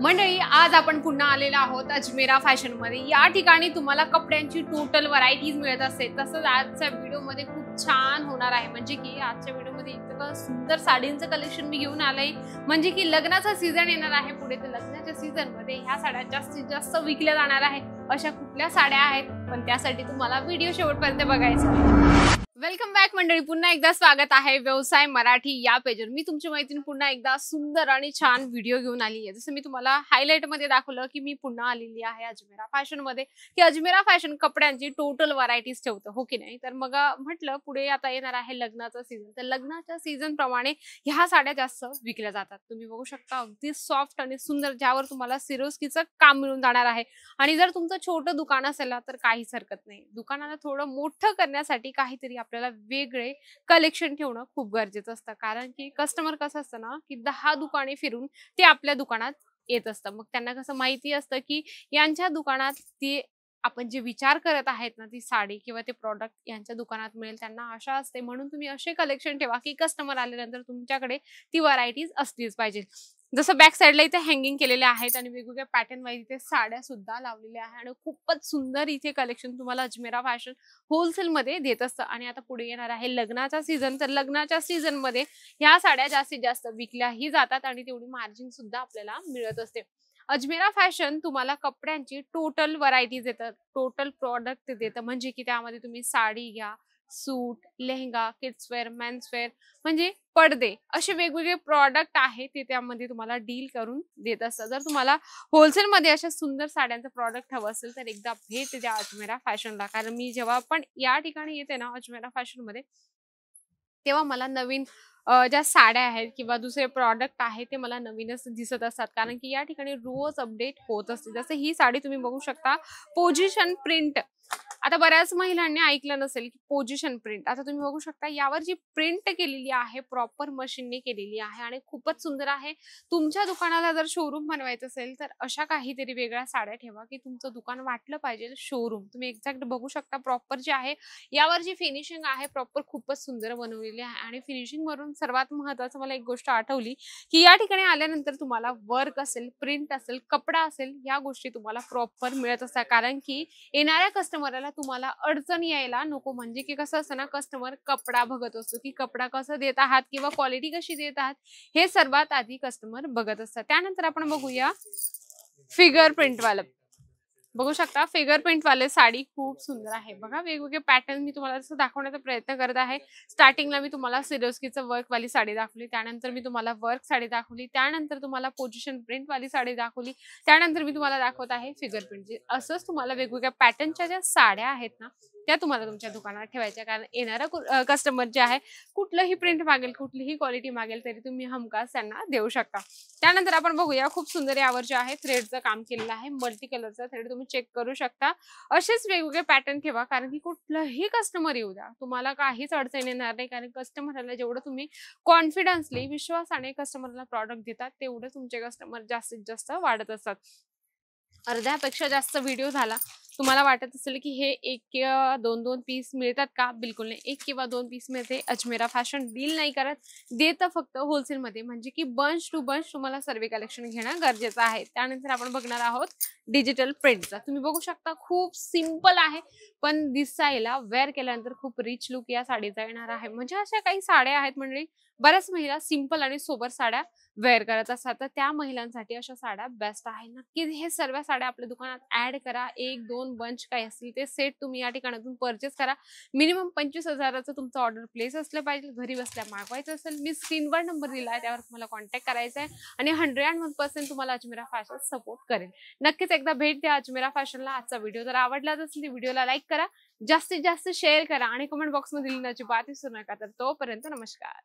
मंडळी, आज आपण पुन्हा आलेलो आहोत अजमेरा फॅशन मध्ये। या ठिकाणी तुम्हाला कपड्यांची टोटल व्हरायटीज मिळत असते। तसंच आजच्या व्हिडिओ मध्ये खूप छान होणार आहे, म्हणजे की आजच्या व्हिडिओ मध्ये इतकं सुंदर साडींचं कलेक्शन मी घेऊन आले, म्हणजे की लग्नाचा सीझन येणार आहे पुढे। तर लग्नाच्या सीझन मध्ये ह्या साड्या जास्तीत जास्त विकल्या जाणार आहे। अशा कुठल्या साड्या आहेत, पण त्यासाठी तुम्हाला व्हिडिओ शेवटपर्यंत बघायचा आहे। वेलकम बॅक मंडळी, पुन्हा एकदा स्वागत आहे व्यवसाय मराठी या पेजवर। मी तुमची मैत्रीण पुन्हा एकदा सुंदर आणि छान व्हिडिओ घेऊन आली आहे। जसं मी तुम्हाला हायलाइट मध्ये दाखवलं की मी पुन्हा आलेली आहे अजमेरा फॅशन मध्ये, की अजमेरा फॅशन कपड्यांची टोटल व्हरायटीज ठेवतं, हो की नाही। तर मग म्हटलं पुढे आता येणार आहे लग्नाचा सीझन, तर लग्नाच्या सीझन प्रमाणे ह्या साड्या जास्त विकल्या जातात। तुम्ही बघू शकता अगदी सॉफ्ट आणि सुंदर, ज्यावर तुम्हाला सिरोस्कीचं काम मिळून जाणार आहे। आणि जर तुमचं छोटं दुकान असेल ना, तर काहीच हरकत नाही। दुकानाला थोडं मोठं करण्यासाठी काहीतरी आपल्याला वेगळे कलेक्शन ठेवणं खूप गरजेचं असतं, कारण की कस्टमर कसं असतं ना, की 10 दुकाने फिरून ते आपल्या दुकानात येत असतं। मग त्यांना कसं माहिती असतं की यांच्या दुकानात ते आपण जे विचार करत आहेत ना, ती साडी किंवा ते प्रॉडक्ट यांच्या दुकानात मिळेल, त्यांना आशा असते। म्हणून तुम्ही असे कलेक्शन ठेवा की कस्टमर आल्यानंतर तुमच्याकडे ती व्हरायटीज असलीच पाहिजे। जसं बॅक साइडला इथे हँगिंग केलेले आहेत आणि वेगवेगळ्या पॅटर्न वाईज इथे साड्या सुद्धा लावलेल्या आहेत आणि खूपच सुंदर इथे कलेक्शन तुम्हाला अजमेरा फॅशन होलसेल मध्ये देत असतं। आणि आता पुढे येणार आहे लग्नाचा सीझन, तर लग्नाच्या सीझन मध्ये ह्या साड्या जास्तीत जास्त विकल्याही जातात आणि तेवढी मार्जिन सुद्धा आपल्याला मिळत असते। अजमेरा फॅशन तुम्हाला कपड्यांची टोटल व्हरायटीज देतात, टोटल प्रॉडक्ट देतं, म्हणजे की त्यामध्ये तुम्ही साडी घ्या, suit, lehenga, kids wear, mens wear, म्हणजे पडदे, असे वेगवेगळे प्रॉडक्ट आहेत ते त्यामध्ये तुम्हाला डील करून देत असतात। जर तुम्हाला होलसेल मध्ये अशा सुंदर साड्यांचं प्रॉडक्ट हवं असेल तर एकदा भेट द्या अजमेरा फॅशनला। कारण मी जेव्हा पण या ठिकाणी येते ना अजमेरा फॅशन मध्ये, तेव्हा मला नवीन ज्या साड्या आहेत किंवा दुसरे प्रॉडक्ट आहेत ते मला नवीनच दिसत असतात, कारण की या ठिकाणी रोज अपडेट होत असते। जसं ही साडी तुम्ही बघू शकता, पोझिशन प्रिंट। आता बऱ्याच महिलांनी ऐकलं नसेल की पोझिशन प्रिंट, आता तुम्ही बघू शकता यावर जी प्रिंट केलेली आहे प्रॉपर मशीनने केलेली आहे आणि खूपच सुंदर आहे। तुमच्या दुकानाला जर शोरूम बनवायचं असेल तर अशा काहीतरी वेगळ्या साड्या ठेवा की तुमचं दुकान वाटलं पाहिजे शोरूम। तुम्ही एक्झॅक्ट बघू शकता प्रॉपर जे आहे यावर जी फिनिशिंग आहे प्रॉपर खूपच सुंदर बनवलेली आहे। आणि फिनिशिंग वरून सर्वात महत्त्वाचं मला एक गोष्ट आठवली की या ठिकाणी आल्यानंतर तुम्हाला वर्क असेल, प्रिंट असेल, कपडा असेल, या गोष्टी तुम्हाला प्रॉपर मिळत असतात, कारण की येणाऱ्या कस्टमरला तुम्हाला अडचण यायला नको। म्हणजे की कसं असतं ना, कस्टमर कपडा बघत असतो की कपडा कसं देत आहात किंवा क्वालिटी कशी देत आहात, हे सर्वात आधी कस्टमर बघत असतात। त्यानंतर आपण बघूया फिगर प्रिंट वाला। बघू शकता फिगर प्रिंट वाले साडी खूप सुंदर आहे बघा। वेगवेगळे पॅटर्न मी तुम्हाला जसं दाखवण्याचा प्रयत्न करत आहे। स्टार्टिंगला मी तुम्हाला सिरोस्कीचं वर्क वाली साडी दाखवली, त्यानंतर मी तुम्हाला वर्क साडी दाखवली, त्यानंतर तुम्हाला पोझिशन प्रिंट वाली साडी दाखवली, त्यानंतर मी तुम्हाला दाखवत आहे फिगर प्रिंटची। असंच तुम्हाला वेगवेगळ्या पॅटर्नच्या ज्या साड्या आहेत ना, त्या तुम्हाला तुमच्या दुकानात ठेवायच्या, कारण येणारा कस्टमर जे आहे कुठलंही प्रिंट मागेल, कुठलीही क्वालिटी मागेल, तरी तुम्ही हमखास त्यांना देऊ शकता। त्यानंतर आपण बघूया खूप सुंदर यावर जे आहे थ्रेडचं काम केलेलं आहे, मल्टी कलरचा थ्रेड तुम्ही चेक करू शकता। असेच वेगवेगळे पॅटर्न ठेवा, कारण की कुठलंही कस्टमर येऊ द्या, तुम्हाला काहीच अडचण येणार नाही। कारण कस्टमरला जेवढं तुम्ही कॉन्फिडन्सली, विश्वासाने कस्टमरला प्रॉडक्ट देतात, तेवढं तुमचे कस्टमर जास्तीत जास्त वाढत असतात। अर्ध्यापेक्षा जास्त व्हिडिओ झाला, तुम्हाला वाटत असेल की हे 1 किंवा 2-2 पीस मिळतात का? बिलकुल नाही, 1 किंवा 2 पीस मिळते। अजमेरा फॅशन डील नाही करत, देतं फक्त होलसेल मध्ये, म्हणजे की बंच टू बंच तुम्हाला सर्व कलेक्शन घेणं गरजेचं आहे। त्यानंतर आपण बघणार आहोत डिजिटल प्रिंटचा। तुम्ही बघू शकता खूप सिंपल आहे, पण दिसायला वेअर केल्यानंतर खूप रिच लुक या साडीचा येणार आहे। म्हणजे अशा काही साड्या आहेत म्हणजे बऱ्याच महिला सिंपल आणि सोबर साड्या वेअर करत असतात, तर त्या महिलांसाठी अशा साड्या बेस्ट आहे। नक्की हे सर्व साड्या आपल्या दुकानात ऍड करा, 1-2 बंच काय असतील ते सेट तुम्ही या ठिकाणातून परचेस करा। मिनिमम 25,000चं तुमचं ऑर्डर प्लेस असलं पाहिजे, घरी बसल्या मागवायचं असेल, मी स्क्रीनवर नंबर दिला आहे त्यावर तुम्हाला कॉन्टॅक्ट करायचा आहे आणि 101% तुम्हाला अजमेरा फॅशन सपोर्ट करेल। नक्कीच एकदा भेट द्या अजमेरा फॅशनला। आजचा व्हिडिओ जर आवडलाच असेल तर व्हिडिओला लाईक करा, जास्तीत जास्त शेअर करा आणि कमेंट बॉक्समध्ये लिहिण्याची बात विसरू नका। तर तोपर्यंत नमस्कार।